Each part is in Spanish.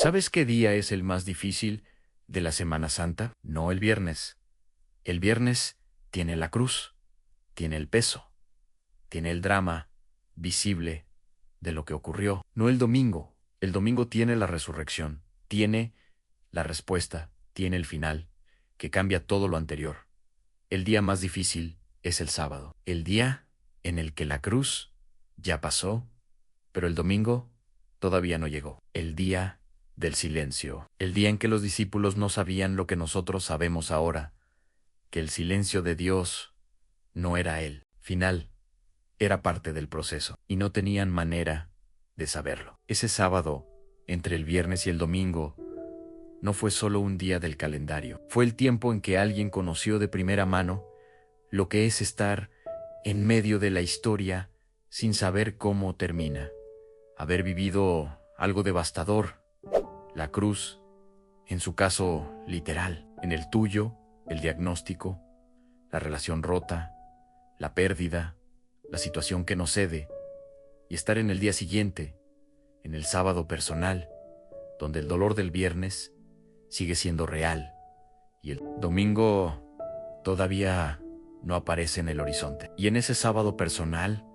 ¿Sabes qué día es el más difícil de la Semana Santa? No el viernes. El viernes tiene la cruz, tiene el peso, tiene el drama visible de lo que ocurrió. No el domingo. El domingo tiene la resurrección, tiene la respuesta, tiene el final, que cambia todo lo anterior. El día más difícil es el sábado, el día en el que la cruz ya pasó, pero el domingo todavía no llegó. El día del silencio, el día en que los discípulos no sabían lo que nosotros sabemos ahora, que el silencio de Dios no era el final, era parte del proceso, y no tenían manera de saberlo. Ese sábado, entre el viernes y el domingo, no fue solo un día del calendario, fue el tiempo en que alguien conoció de primera mano lo que es estar en medio de la historia sin saber cómo termina, haber vivido algo devastador, la cruz, en su caso literal, en el tuyo, el diagnóstico, la relación rota, la pérdida, la situación que no cede, y estar en el día siguiente, en el sábado personal, donde el dolor del viernes sigue siendo real y el domingo todavía no aparece en el horizonte. Y en ese sábado personal,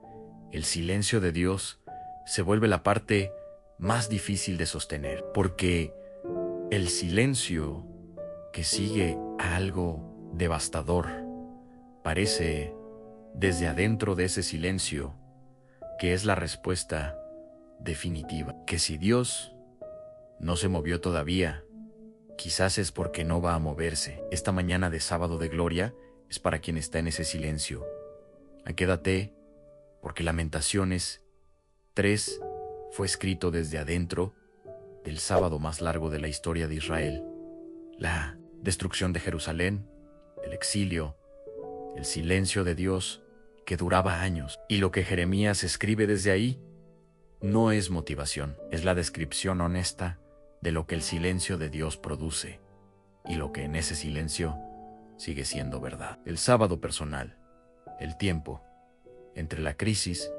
el silencio de Dios se vuelve la parte más difícil de sostener, porque el silencio que sigue a algo devastador parece, desde adentro de ese silencio, que es la respuesta definitiva, que si Dios no se movió todavía, quizás es porque no va a moverse. Esta mañana de sábado de gloria es para quien está en ese silencio. Quédate, porque Lamentaciones 3 fue escrito desde adentro del sábado más largo de la historia de Israel. La destrucción de Jerusalén, el exilio, el silencio de Dios que duraba años. Y lo que Jeremías escribe desde ahí no es motivación, es la descripción honesta de lo que el silencio de Dios produce y lo que en ese silencio sigue siendo verdad. El sábado personal, el tiempo entre la crisis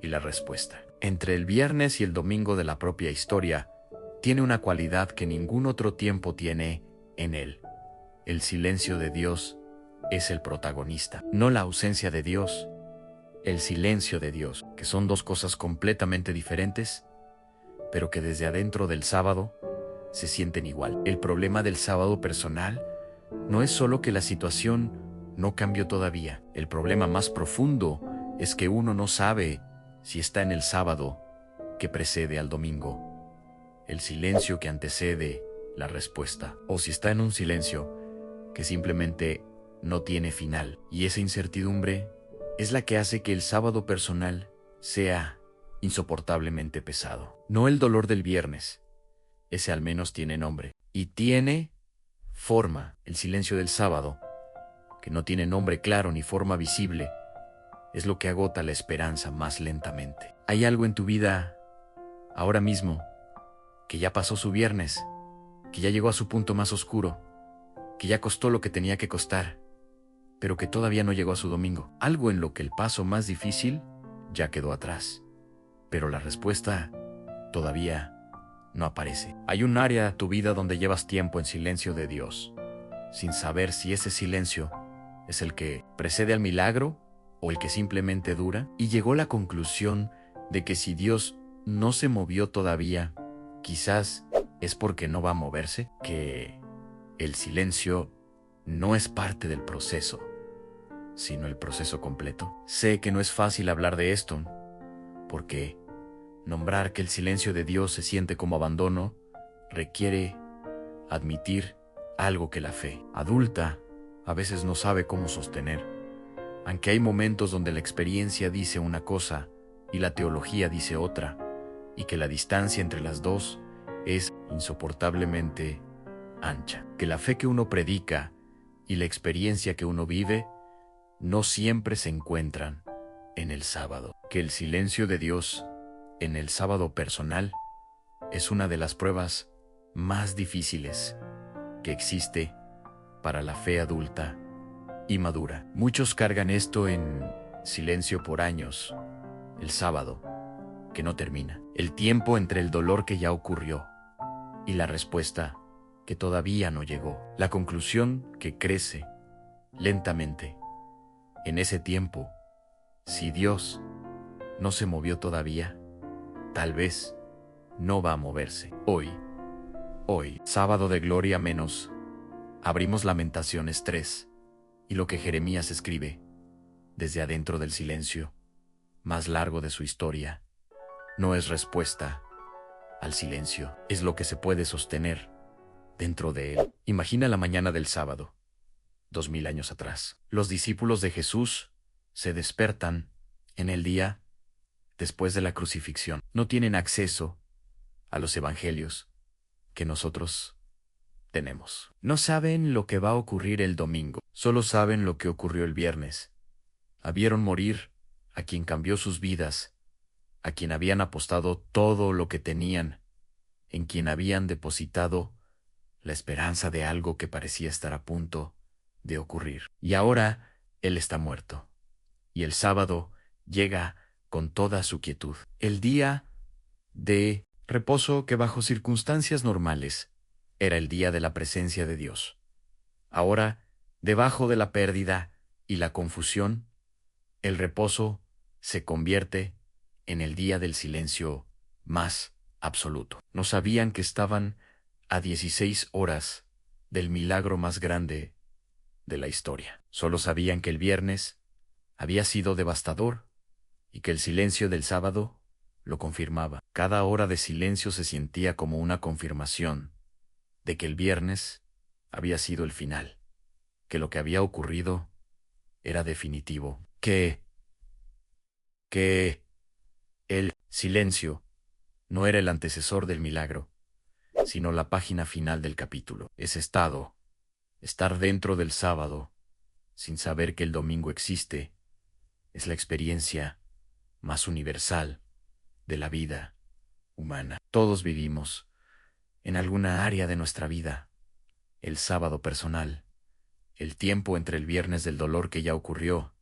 y la respuesta. Entre el viernes y el domingo de la propia historia, tiene una cualidad que ningún otro tiempo tiene en él. El silencio de Dios es el protagonista, no la ausencia de Dios, el silencio de Dios, que son dos cosas completamente diferentes, pero que desde adentro del sábado se sienten igual. El problema del sábado personal no es solo que la situación no cambió todavía. El problema más profundo es que uno no sabe si está en el sábado que precede al domingo, el silencio que antecede la respuesta, o si está en un silencio que simplemente no tiene final. Y esa incertidumbre es la que hace que el sábado personal sea insoportablemente pesado. No el dolor del viernes, ese al menos tiene nombre, y tiene forma. El silencio del sábado, que no tiene nombre claro ni forma visible, es lo que agota la esperanza más lentamente. Hay algo en tu vida, ahora mismo, que ya pasó su viernes, que ya llegó a su punto más oscuro, que ya costó lo que tenía que costar, pero que todavía no llegó a su domingo. Algo en lo que el paso más difícil ya quedó atrás, pero la respuesta todavía no aparece. Hay un área de tu vida donde llevas tiempo en silencio de Dios, sin saber si ese silencio es el que precede al milagro o el que simplemente dura, y llegó a la conclusión de que si Dios no se movió todavía, quizás es porque no va a moverse, que el silencio no es parte del proceso, sino el proceso completo. Sé que no es fácil hablar de esto, porque nombrar que el silencio de Dios se siente como abandono requiere admitir algo que la fe adulta a veces no sabe cómo sostener. Aunque hay momentos donde la experiencia dice una cosa y la teología dice otra, y que la distancia entre las dos es insoportablemente ancha. Que la fe que uno predica y la experiencia que uno vive no siempre se encuentran en el sábado. Que el silencio de Dios en el sábado personal es una de las pruebas más difíciles que existe para la fe adulta y madura. Muchos cargan esto en silencio por años, el sábado que no termina, el tiempo entre el dolor que ya ocurrió y la respuesta que todavía no llegó. La conclusión que crece lentamente. En ese tiempo, si Dios no se movió todavía, tal vez no va a moverse. Hoy, sábado de gloria menos, abrimos Lamentaciones 3 y lo que Jeremías escribe desde adentro del silencio más largo de su historia no es respuesta al silencio, es lo que se puede sostener dentro de él. Imagina la mañana del sábado, 2000 años atrás. Los discípulos de Jesús se despertan en el día después de la crucifixión. No tienen acceso a los evangelios que nosotros tenemos. No saben lo que va a ocurrir el domingo, solo saben lo que ocurrió el viernes. Vieron morir a quien cambió sus vidas, a quien habían apostado todo lo que tenían, en quien habían depositado la esperanza de algo que parecía estar a punto de ocurrir. Y ahora él está muerto. Y el sábado llega con toda su quietud. El día de reposo que bajo circunstancias normales era el día de la presencia de Dios. Ahora, debajo de la pérdida y la confusión, el reposo se convierte en el día del silencio más absoluto. No sabían que estaban a 16 horas del milagro más grande de la historia. Solo sabían que el viernes había sido devastador y que el silencio del sábado lo confirmaba. Cada hora de silencio se sentía como una confirmación de que el viernes había sido el final, que lo que había ocurrido era definitivo, que el silencio no era el antecesor del milagro, sino la página final del capítulo. Ese estado, estar dentro del sábado, sin saber que el domingo existe, es la experiencia más universal de la vida humana. Todos vivimos, en alguna área de nuestra vida, el sábado personal, el tiempo entre el viernes del dolor que ya ocurrió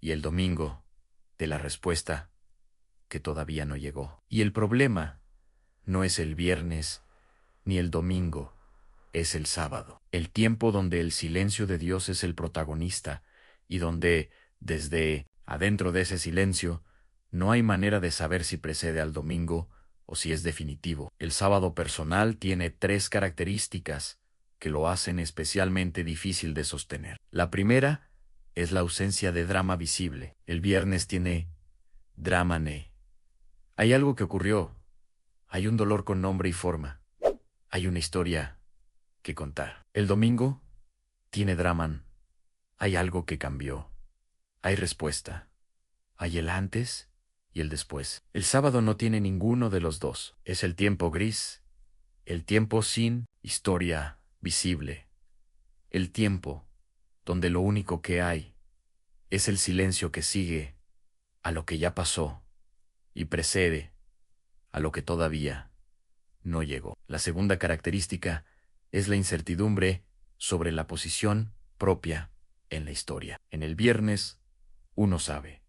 y el domingo de la respuesta que todavía no llegó. Y el problema no es el viernes ni el domingo, es el sábado, el tiempo donde el silencio de Dios es el protagonista y donde, desde adentro de ese silencio, no hay manera de saber si precede al domingo o si es definitivo. El sábado personal tiene 3 características que lo hacen especialmente difícil de sostener. La primera es la ausencia de drama visible. El viernes tiene drama ne. Hay algo que ocurrió. Hay un dolor con nombre y forma. Hay una historia que contar. El domingo tiene drama. Hay algo que cambió. Hay respuesta. Hay el antes y el después. El sábado no tiene ninguno de los dos. Es el tiempo gris, el tiempo sin historia visible, el tiempo donde lo único que hay es el silencio que sigue a lo que ya pasó y precede a lo que todavía no llegó. La segunda característica es la incertidumbre sobre la posición propia en la historia. En el viernes, uno sabe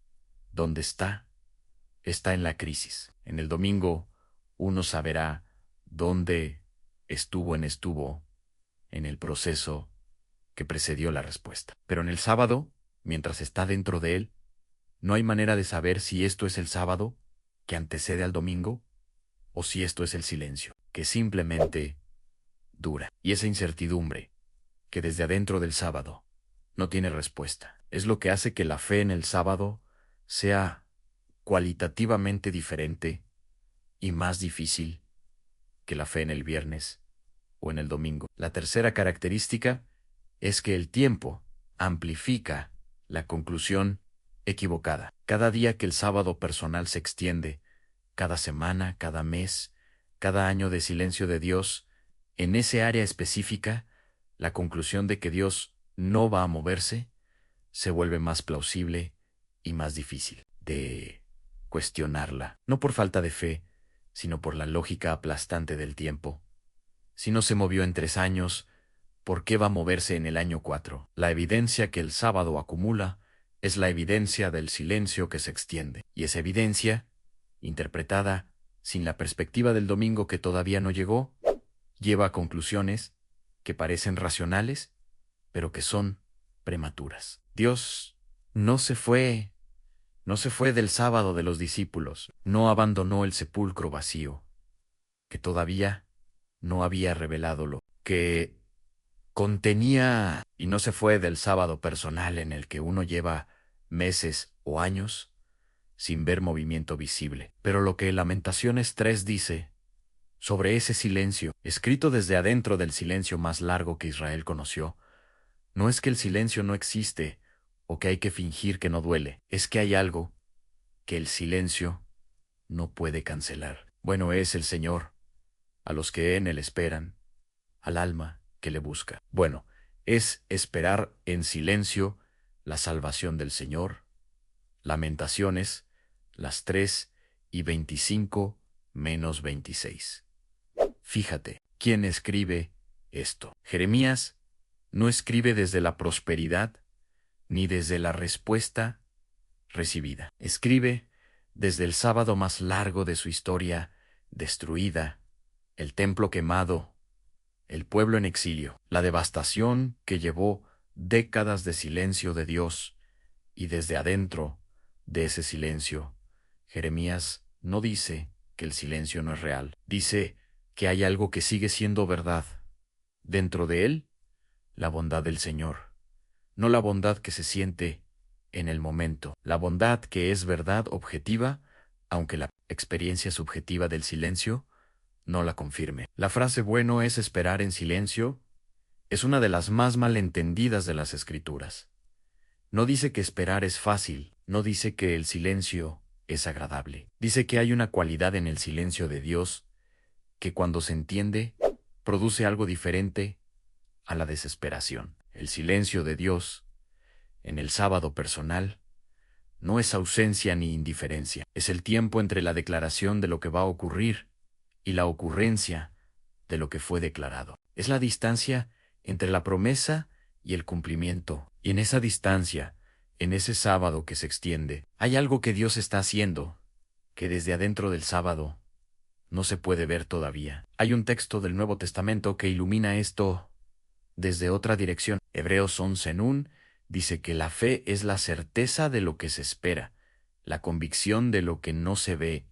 dónde está en la crisis. En el domingo, uno saberá dónde estuvo en el proceso que precedió la respuesta. Pero en el sábado, mientras está dentro de él, no hay manera de saber si esto es el sábado que antecede al domingo o si esto es el silencio, que simplemente dura. Y esa incertidumbre, que desde adentro del sábado no tiene respuesta, es lo que hace que la fe en el sábado sea cualitativamente diferente y más difícil que la fe en el viernes o en el domingo. La tercera característica es que el tiempo amplifica la conclusión equivocada. Cada día que el sábado personal se extiende, cada semana, cada mes, cada año de silencio de Dios, en ese área específica, la conclusión de que Dios no va a moverse se vuelve más plausible y más difícil de cuestionarla, no por falta de fe, sino por la lógica aplastante del tiempo. Si no se movió en 3 años, ¿por qué va a moverse en el año 4? La evidencia que el sábado acumula es la evidencia del silencio que se extiende, y esa evidencia, interpretada sin la perspectiva del domingo que todavía no llegó, lleva a conclusiones que parecen racionales, pero que son prematuras. Dios no se fue, no se fue del sábado de los discípulos, no abandonó el sepulcro vacío, que todavía no había revelado lo que contenía, y no se fue del sábado personal en el que uno lleva meses o años sin ver movimiento visible. Pero lo que Lamentaciones 3 dice sobre ese silencio, escrito desde adentro del silencio más largo que Israel conoció, no es que el silencio no existe o que hay que fingir que no duele, es que hay algo que el silencio no puede cancelar. Bueno es el Señor, a los que en Él esperan, al alma que le busca. Bueno, es esperar en silencio la salvación del Señor. Lamentaciones, las 3:25 menos 26. Fíjate, ¿quién escribe esto? Jeremías no escribe desde la prosperidad ni desde la respuesta recibida. Escribe desde el sábado más largo de su historia destruida, el templo quemado, el pueblo en exilio, la devastación que llevó décadas de silencio de Dios, y desde adentro de ese silencio, Jeremías no dice que el silencio no es real, dice que hay algo que sigue siendo verdad. Dentro de él, la bondad del Señor, no la bondad que se siente en el momento, la bondad que es verdad objetiva, aunque la experiencia subjetiva del silencio no la confirme. La frase bueno es esperar en silencio es una de las más malentendidas de las Escrituras. No dice que esperar es fácil, no dice que el silencio es agradable. Dice que hay una cualidad en el silencio de Dios que cuando se entiende produce algo diferente a la desesperación. El silencio de Dios en el sábado personal no es ausencia ni indiferencia, es el tiempo entre la declaración de lo que va a ocurrir y la ocurrencia de lo que fue declarado. Es la distancia entre la promesa y el cumplimiento. Y en esa distancia, en ese sábado que se extiende, hay algo que Dios está haciendo, que desde adentro del sábado no se puede ver todavía. Hay un texto del Nuevo Testamento que ilumina esto desde otra dirección. Hebreos 11:1 dice que la fe es la certeza de lo que se espera, la convicción de lo que no se ve.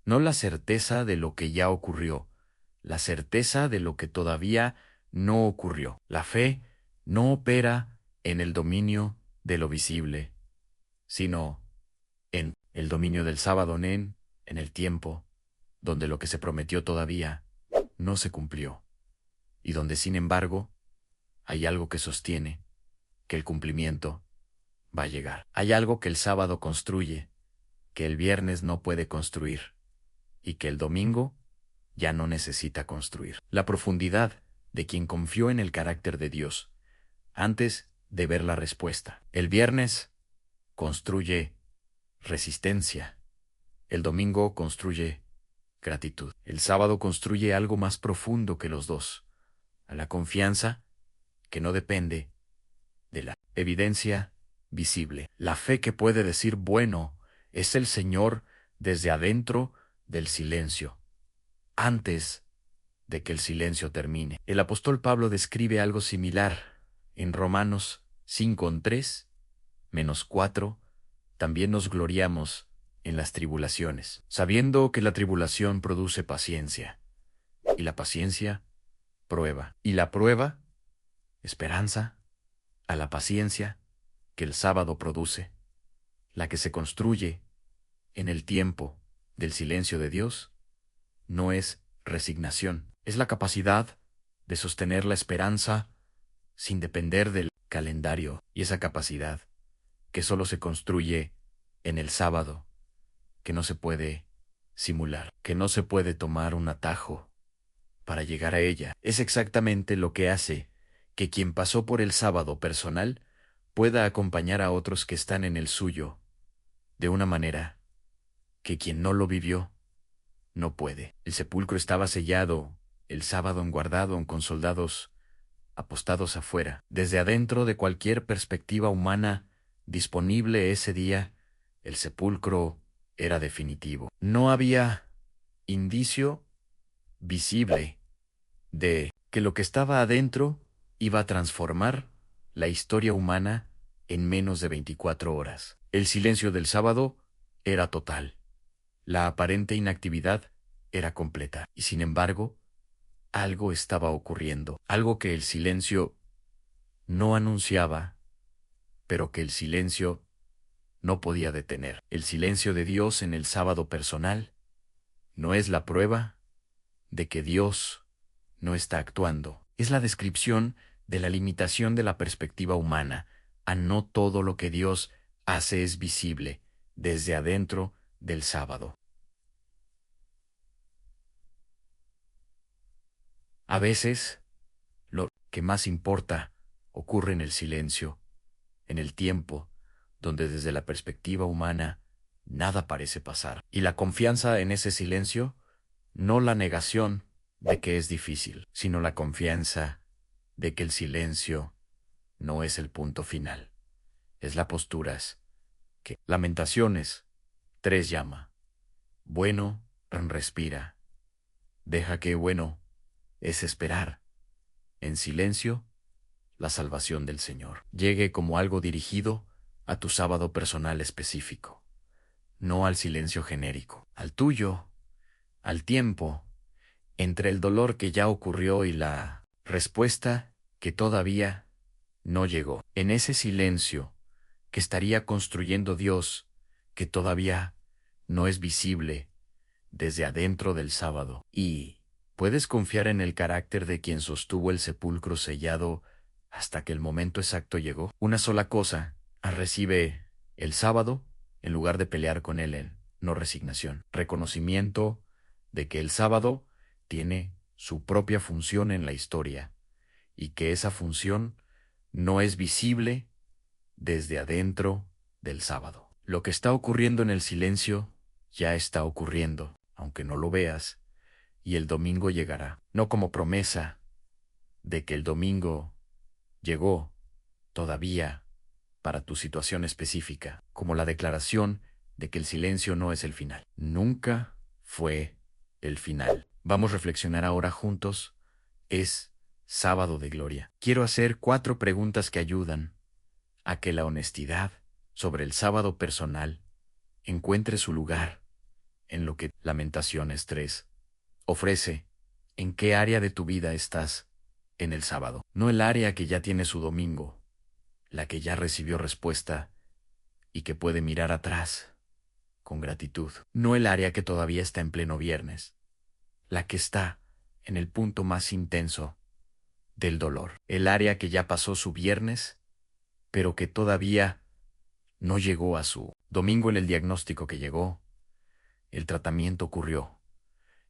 No la certeza de lo que ya ocurrió, la certeza de lo que todavía no ocurrió. La fe no opera en el dominio de lo visible, sino en el dominio del sábado en el tiempo, donde lo que se prometió todavía no se cumplió, y donde sin embargo hay algo que sostiene que el cumplimiento va a llegar. Hay algo que el sábado construye, que el viernes no puede construir, y que el domingo ya no necesita construir. La profundidad de quien confió en el carácter de Dios antes de ver la respuesta. El viernes construye resistencia. El domingo construye gratitud. El sábado construye algo más profundo que los dos, a la confianza que no depende de la evidencia visible. La fe que puede decir bueno es el Señor desde adentro del silencio, antes de que el silencio termine. El apóstol Pablo describe algo similar en Romanos 5:3-4. También nos gloriamos en las tribulaciones, sabiendo que la tribulación produce paciencia, y la paciencia, prueba, y la prueba, esperanza, a la paciencia que el sábado produce, la que se construye en el tiempo del silencio de Dios, no es resignación, es la capacidad de sostener la esperanza sin depender del calendario, y esa capacidad que solo se construye en el sábado, que no se puede simular, que no se puede tomar un atajo para llegar a ella. Es exactamente lo que hace que quien pasó por el sábado personal pueda acompañar a otros que están en el suyo, de una manera que quien no lo vivió no puede. El sepulcro estaba sellado, el sábado enguardado con soldados apostados afuera. Desde adentro de cualquier perspectiva humana disponible ese día, el sepulcro era definitivo. No había indicio visible de que lo que estaba adentro iba a transformar la historia humana en menos de 24 horas. El silencio del sábado era total. La aparente inactividad era completa. Y sin embargo, algo estaba ocurriendo. Algo que el silencio no anunciaba, pero que el silencio no podía detener. El silencio de Dios en el sábado personal no es la prueba de que Dios no está actuando. Es la descripción de la limitación de la perspectiva humana. A no todo lo que Dios hace es visible desde adentro del sábado. A veces, lo que más importa ocurre en el silencio, en el tiempo, donde desde la perspectiva humana nada parece pasar. Y la confianza en ese silencio, no la negación de que es difícil, sino la confianza de que el silencio no es el punto final. Es la posturas que Lamentaciones 3 llama. Bueno, respira. Deja que bueno es esperar. En silencio, la salvación del Señor llegue como algo dirigido a tu sábado personal específico, no al silencio genérico, al tuyo, al tiempo, entre el dolor que ya ocurrió y la respuesta que todavía no llegó. En ese silencio que estaría construyendo Dios, que todavía no es visible desde adentro del sábado. Y puedes confiar en el carácter de quien sostuvo el sepulcro sellado hasta que el momento exacto llegó. Una sola cosa, recibe el sábado en lugar de pelear con él en no resignación. Reconocimiento de que el sábado tiene su propia función en la historia y que esa función no es visible desde adentro del sábado. Lo que está ocurriendo en el silencio ya está ocurriendo, aunque no lo veas, y el domingo llegará, no como promesa de que el domingo llegó todavía para tu situación específica, como la declaración de que el silencio no es el final. Nunca fue el final. Vamos a reflexionar ahora juntos. Es sábado de gloria. Quiero hacer 4 preguntas que ayudan a que la honestidad sobre el sábado personal encuentre su lugar en lo que Lamentaciones 3 ofrece. ¿En qué área de tu vida estás en el sábado? No el área que ya tiene su domingo, la que ya recibió respuesta y que puede mirar atrás con gratitud. No el área que todavía está en pleno viernes, la que está en el punto más intenso del dolor. El área que ya pasó su viernes, pero que todavía no llegó a su domingo. En el diagnóstico que llegó, el tratamiento ocurrió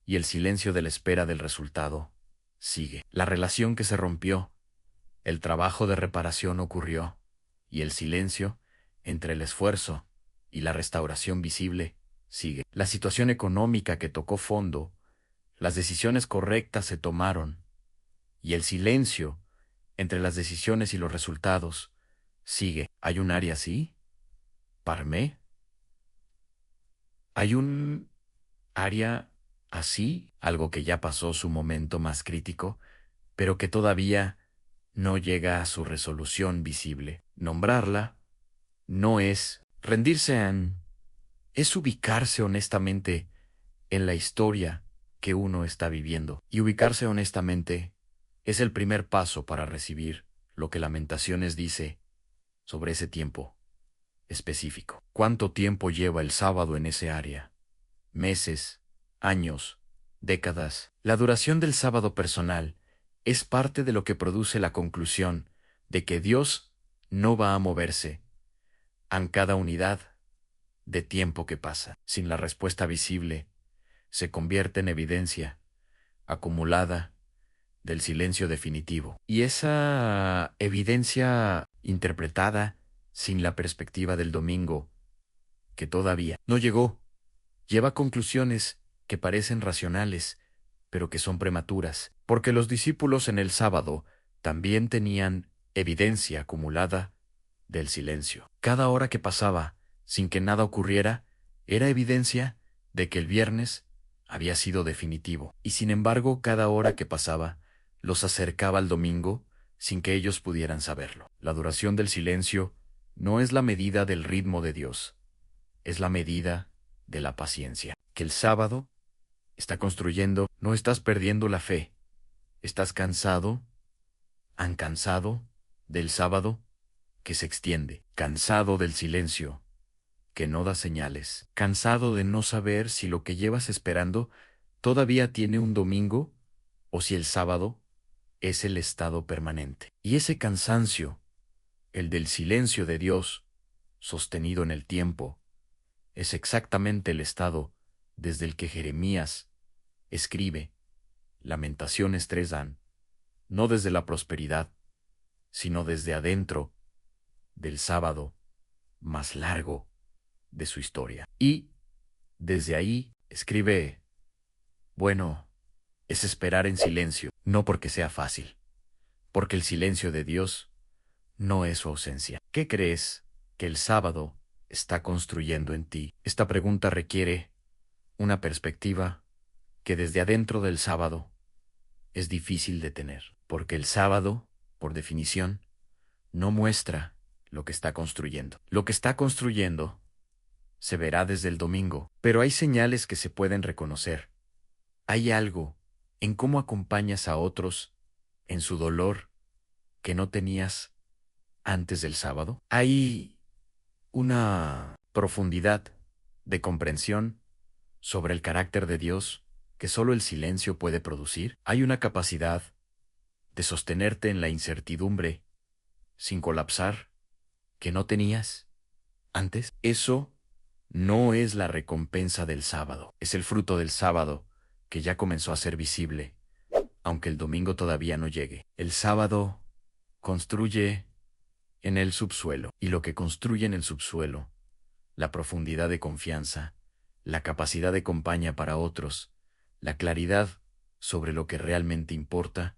y el silencio de la espera del resultado sigue. La relación que se rompió, el trabajo de reparación ocurrió y el silencio entre el esfuerzo y la restauración visible sigue. La situación económica que tocó fondo, las decisiones correctas se tomaron y el silencio entre las decisiones y los resultados sigue. ¿Hay un área así? ¿Parmé? ¿Hay un área así? Algo que ya pasó su momento más crítico, pero que todavía no llega a su resolución visible. Nombrarla no es rendirse es ubicarse honestamente en la historia que uno está viviendo. Y ubicarse honestamente es el primer paso para recibir lo que Lamentaciones dice sobre ese tiempo específico. ¿Cuánto tiempo lleva el sábado en ese área? Meses, años, décadas. La duración del sábado personal es parte de lo que produce la conclusión de que Dios no va a moverse en cada unidad de tiempo que pasa. Sin la respuesta visible, se convierte en evidencia acumulada del silencio definitivo. Y esa evidencia interpretada sin la perspectiva del domingo, que todavía no llegó, lleva conclusiones que parecen racionales, pero que son prematuras, porque los discípulos en el sábado también tenían evidencia acumulada del silencio. Cada hora que pasaba sin que nada ocurriera era evidencia de que el viernes había sido definitivo. Y sin embargo, cada hora que pasaba los acercaba al domingo sin que ellos pudieran saberlo. La duración del silencio no es la medida del ritmo de Dios, es la medida de la paciencia. Que el sábado está construyendo, no estás perdiendo la fe, estás cansado, han cansado del sábado que se extiende, cansado del silencio que no da señales, cansado de no saber si lo que llevas esperando todavía tiene un domingo o si el sábado es el estado permanente. Y ese cansancio, el del silencio de Dios, sostenido en el tiempo, es exactamente el estado desde el que Jeremías escribe Lamentaciones 3:dan, no desde la prosperidad, sino desde adentro del sábado más largo de su historia. Y desde ahí escribe, bueno, es esperar en silencio, no porque sea fácil, porque el silencio de Dios no es su ausencia. ¿Qué crees que el sábado está construyendo en ti? Esta pregunta requiere una perspectiva que desde adentro del sábado es difícil de tener, porque el sábado, por definición, no muestra lo que está construyendo. Lo que está construyendo se verá desde el domingo, pero hay señales que se pueden reconocer. Hay algo en cómo acompañas a otros en su dolor que no tenías antes del sábado. Hay una profundidad de comprensión sobre el carácter de Dios que solo el silencio puede producir. Hay una capacidad de sostenerte en la incertidumbre sin colapsar que no tenías antes. Eso no es la recompensa del sábado, es el fruto del sábado que ya comenzó a ser visible, aunque el domingo todavía no llegue. El sábado construye en el subsuelo, y lo que construye en el subsuelo, la profundidad de confianza, la capacidad de compañía para otros, la claridad sobre lo que realmente importa,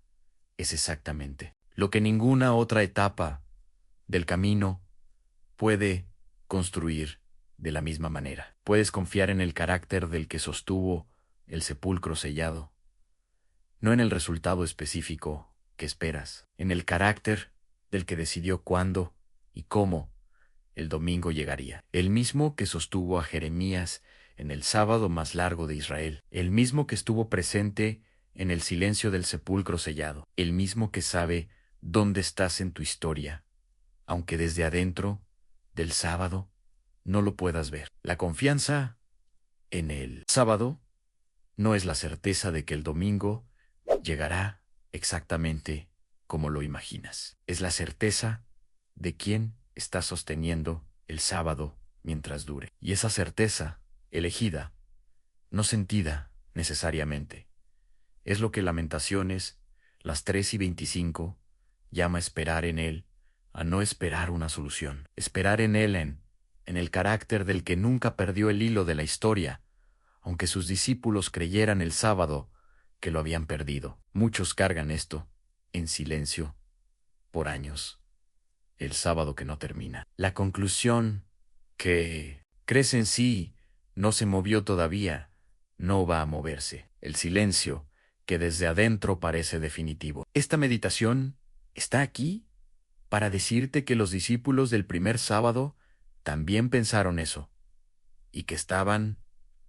es exactamente lo que ninguna otra etapa del camino puede construir de la misma manera. Puedes confiar en el carácter del que sostuvo el sepulcro sellado, no en el resultado específico que esperas, en el carácter del que decidió cuándo y cómo el domingo llegaría. El mismo que sostuvo a Jeremías en el sábado más largo de Israel, el mismo que estuvo presente en el silencio del sepulcro sellado, el mismo que sabe dónde estás en tu historia, aunque desde adentro del sábado no lo puedas ver. La confianza en el sábado no es la certeza de que el domingo llegará exactamente como lo imaginas. Es la certeza de quién está sosteniendo el sábado mientras dure. Y esa certeza, elegida, no sentida necesariamente, es lo que Lamentaciones, las 3:25, llama esperar en Él, a no esperar una solución. Esperar en Él en el carácter del que nunca perdió el hilo de la historia, aunque sus discípulos creyeran el sábado que lo habían perdido. Muchos cargan esto en silencio por años. El sábado que no termina. La conclusión que crece en sí, no se movió todavía, no va a moverse. El silencio que desde adentro parece definitivo. Esta meditación está aquí para decirte que los discípulos del primer sábado también pensaron eso, y que estaban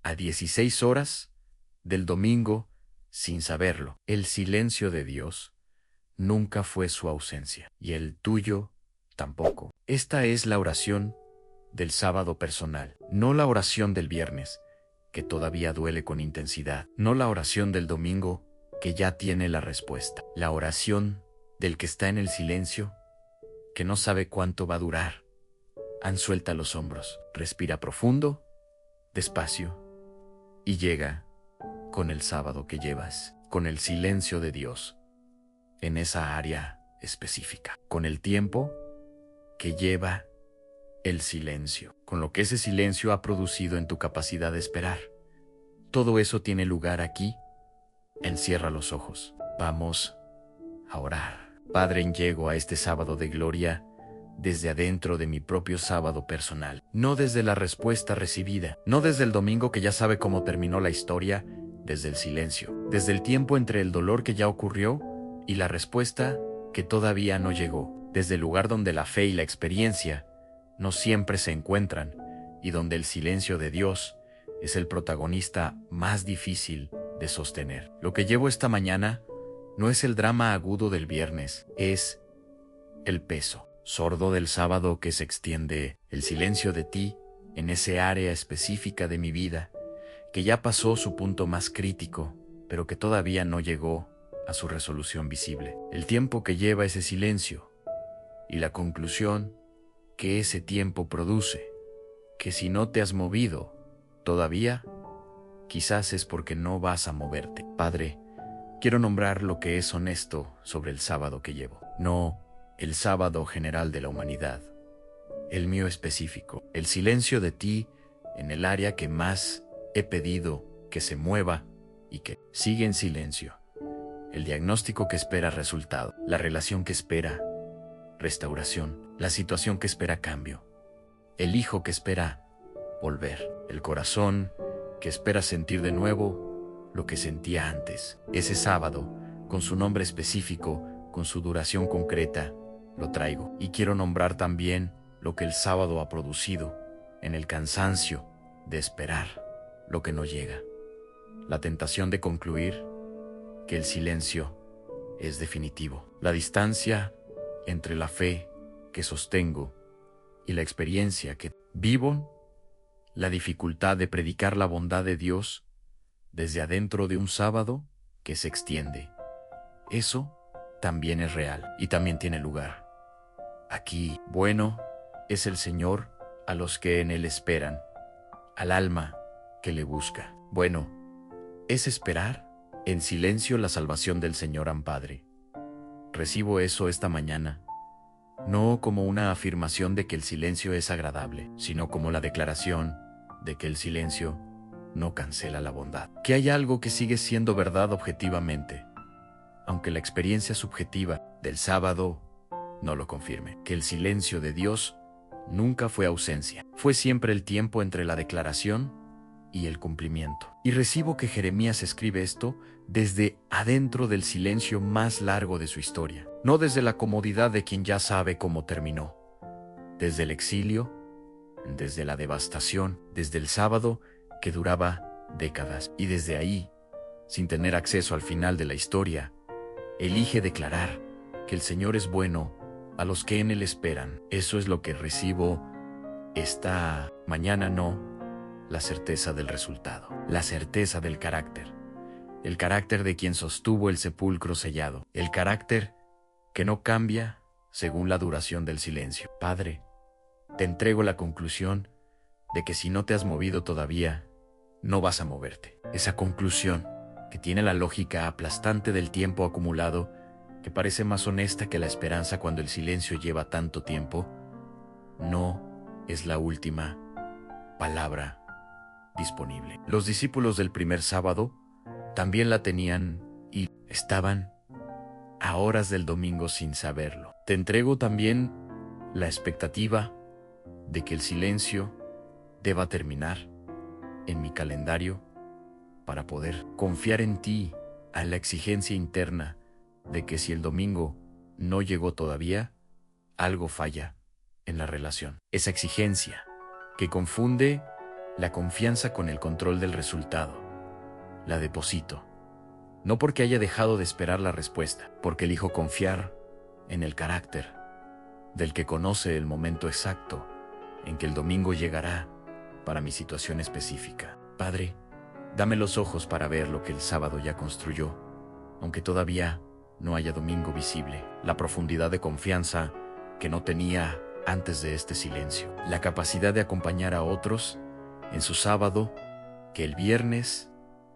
a 16 horas del domingo sin saberlo. El silencio de Dios nunca fue su ausencia, y el tuyo tampoco. Esta es la oración del sábado personal, no la oración del viernes, que todavía duele con intensidad, no la oración del domingo, que ya tiene la respuesta, la oración del que está en el silencio, que no sabe cuánto va a durar. Suelta los hombros, respira profundo, despacio, y llega con el sábado que llevas, con el silencio de Dios, en esa área específica, con el tiempo que lleva el silencio, con lo que ese silencio ha producido en tu capacidad de esperar. Todo eso tiene lugar aquí. Encierra los ojos. Vamos a orar. Padre, llego a este sábado de gloria desde adentro de mi propio sábado personal, no desde la respuesta recibida, no desde el domingo que ya sabe cómo terminó la historia, desde el silencio, desde el tiempo entre el dolor que ya ocurrió y la respuesta que todavía no llegó, desde el lugar donde la fe y la experiencia no siempre se encuentran y donde el silencio de Dios es el protagonista más difícil de sostener. Lo que llevo esta mañana no es el drama agudo del viernes, es el peso sordo del sábado que se extiende, el silencio de ti en ese área específica de mi vida que ya pasó su punto más crítico, pero que todavía no llegó a su resolución visible. El tiempo que lleva ese silencio y la conclusión que ese tiempo produce, que si no te has movido todavía, quizás es porque no vas a moverte. Padre, quiero nombrar lo que es honesto sobre el sábado que llevo, no el sábado general de la humanidad, el mío específico, el silencio de ti en el área que más he pedido que se mueva y que sigue en silencio, el diagnóstico que espera resultado, la relación que espera restauración, la situación que espera cambio, el hijo que espera volver, el corazón que espera sentir de nuevo lo que sentía antes. Ese sábado, con su nombre específico, con su duración concreta, lo traigo. Y quiero nombrar también lo que el sábado ha producido en el cansancio de esperar lo que no llega, la tentación de concluir que el silencio es definitivo, la distancia entre la fe que sostengo y la experiencia que vivo, la dificultad de predicar la bondad de Dios desde adentro de un sábado que se extiende. Eso también es real y también tiene lugar. Aquí, bueno es el Señor a los que en Él esperan, al alma que le busca. Bueno es esperar en silencio la salvación del Señor Padre. Recibo eso esta mañana, no como una afirmación de que el silencio es agradable, sino como la declaración de que el silencio no cancela la bondad. Que hay algo que sigue siendo verdad objetivamente, aunque la experiencia subjetiva del sábado no lo confirme. Que el silencio de Dios nunca fue ausencia, fue siempre el tiempo entre la declaración y el cumplimiento. Y recibo que Jeremías escribe esto desde adentro del silencio más largo de su historia, no desde la comodidad de quien ya sabe cómo terminó, desde el exilio, desde la devastación, desde el sábado que duraba décadas, y desde ahí, sin tener acceso al final de la historia, elige declarar que el Señor es bueno a los que en Él esperan. Eso es lo que recibo esta mañana, no la certeza del resultado, la certeza del carácter, el carácter de quien sostuvo el sepulcro sellado, el carácter que no cambia según la duración del silencio. Padre, te entrego la conclusión de que si no te has movido todavía, no vas a moverte. Esa conclusión que tiene la lógica aplastante del tiempo acumulado, que parece más honesta que la esperanza cuando el silencio lleva tanto tiempo, no es la última palabra disponible. Los discípulos del primer sábado también la tenían y estaban a horas del domingo sin saberlo. Te entrego también la expectativa de que el silencio deba terminar en mi calendario para poder confiar en ti a la exigencia interna de que si el domingo no llegó todavía, algo falla en la relación. Esa exigencia que confunde la confianza con el control del resultado. La deposito, no porque haya dejado de esperar la respuesta, porque elijo confiar en el carácter del que conoce el momento exacto en que el domingo llegará para mi situación específica. Padre, dame los ojos para ver lo que el sábado ya construyó, aunque todavía no haya domingo visible, la profundidad de confianza que no tenía antes de este silencio, la capacidad de acompañar a otros en su sábado que el viernes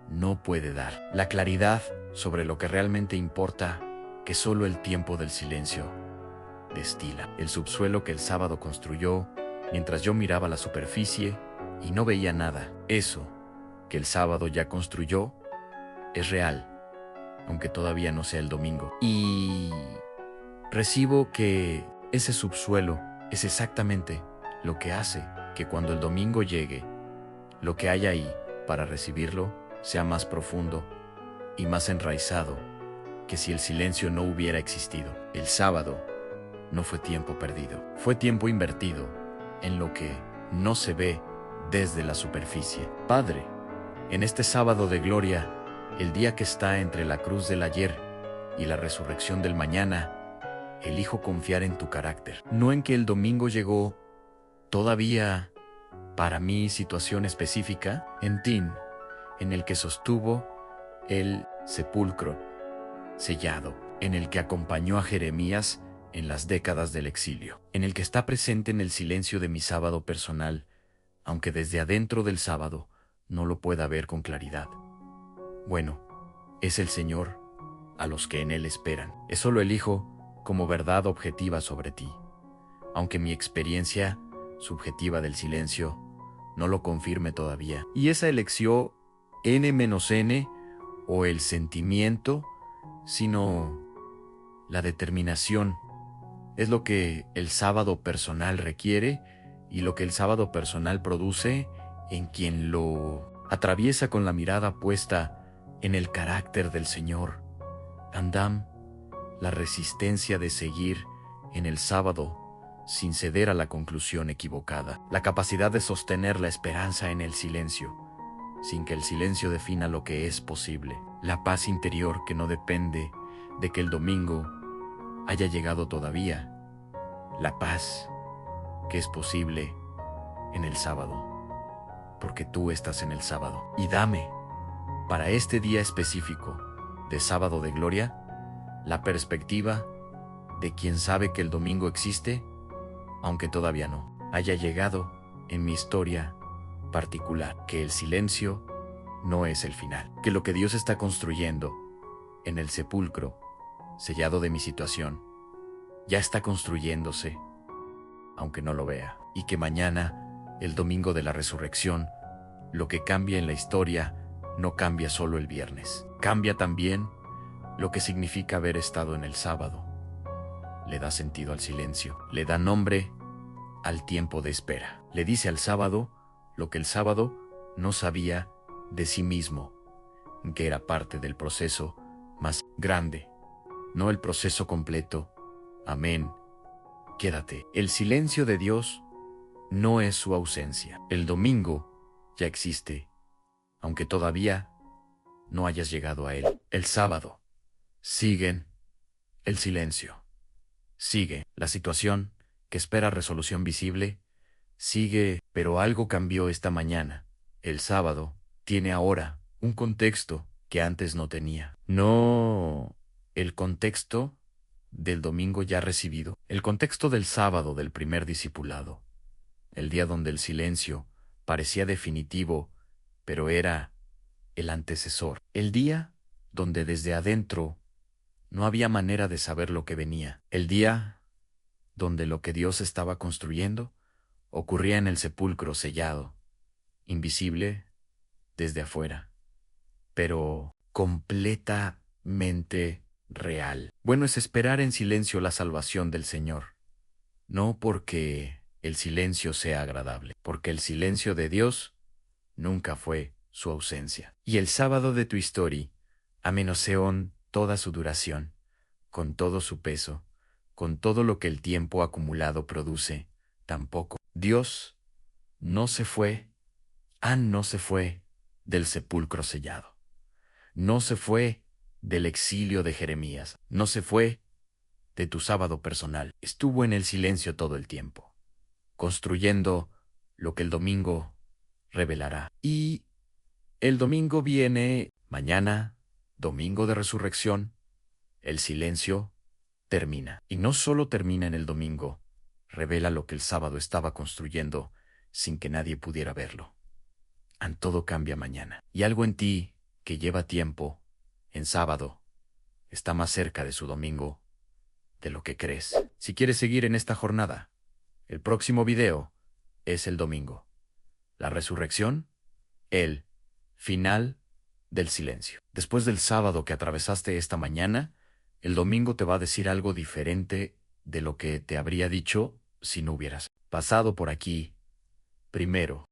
no puede dar, la claridad sobre lo que realmente importa que solo el tiempo del silencio destila, el subsuelo que el sábado construyó mientras yo miraba la superficie y no veía nada. Eso que el sábado ya construyó es real, aunque todavía no sea el domingo. Y recibo que ese subsuelo es exactamente lo que hace que cuando el domingo llegue, lo que hay ahí para recibirlo sea más profundo y más enraizado que si el silencio no hubiera existido, el sábado no fue tiempo perdido, fue tiempo invertido en lo que no se ve desde la superficie. Padre, en este sábado de gloria, el día que está entre la cruz del ayer y la resurrección del mañana, elijo confiar en tu carácter, no en que el domingo llegó todavía para mi situación específica, en ti, en el que sostuvo el sepulcro sellado, en el que acompañó a Jeremías en las décadas del exilio, en el que está presente en el silencio de mi sábado personal, aunque desde adentro del sábado no lo pueda ver con claridad. Bueno, es el Señor a los que en Él esperan. Eso lo elijo como verdad objetiva sobre ti, aunque mi experiencia subjetiva del silencio no lo confirme todavía. Y esa elección N-N o el sentimiento, sino la determinación, es lo que el sábado personal requiere y lo que el sábado personal produce en quien lo atraviesa con la mirada puesta en el carácter del Señor. Andam, la resistencia de seguir en el sábado sin ceder a la conclusión equivocada, la capacidad de sostener la esperanza en el silencio, sin que el silencio defina lo que es posible, la paz interior que no depende de que el domingo haya llegado todavía, la paz que es posible en el sábado, porque tú estás en el sábado. Y dame, para este día específico de sábado de gloria, la perspectiva de quien sabe que el domingo existe, aunque todavía no haya llegado en mi historia particular, que el silencio no es el final, que lo que Dios está construyendo en el sepulcro sellado de mi situación ya está construyéndose, aunque no lo vea, y que mañana, el domingo de la resurrección, lo que cambia en la historia no cambia solo el viernes, cambia también lo que significa haber estado en el sábado. Le da sentido al silencio, le da nombre al tiempo de espera, le dice al sábado lo que el sábado no sabía de sí mismo, que era parte del proceso más grande, no el proceso completo. Amén. Quédate. El silencio de Dios no es su ausencia. El domingo ya existe, aunque todavía no hayas llegado a él. El sábado sigue el silencio. Sigue la situación que espera resolución visible. Sigue, pero algo cambió esta mañana. El sábado tiene ahora un contexto que antes no tenía. No el contexto del domingo ya recibido, el contexto del sábado del primer discipulado, el día donde el silencio parecía definitivo, pero era el antecesor, el día donde desde adentro no había manera de saber lo que venía, el día donde lo que Dios estaba construyendo ocurría en el sepulcro sellado, invisible desde afuera, pero completamente real. Bueno es esperar en silencio la salvación del Señor, no porque el silencio sea agradable, porque el silencio de Dios nunca fue su ausencia. Y el sábado de tu historia amenoseón toda su duración, con todo su peso, con todo lo que el tiempo acumulado produce, tampoco. Dios no se fue, no se fue del sepulcro sellado, no se fue del exilio de Jeremías, no se fue de tu sábado personal, estuvo en el silencio todo el tiempo, construyendo lo que el domingo revelará. Y el domingo viene mañana, domingo de resurrección, el silencio termina. Y no solo termina en el domingo, revela lo que el sábado estaba construyendo sin que nadie pudiera verlo. Todo cambia mañana. Y algo en ti que lleva tiempo en sábado está más cerca de su domingo de lo que crees. Si quieres seguir en esta jornada, el próximo video es el domingo. La resurrección, el final del silencio. Después del sábado que atravesaste esta mañana, el domingo te va a decir algo diferente de lo que te habría dicho si no hubieras pasado por aquí primero.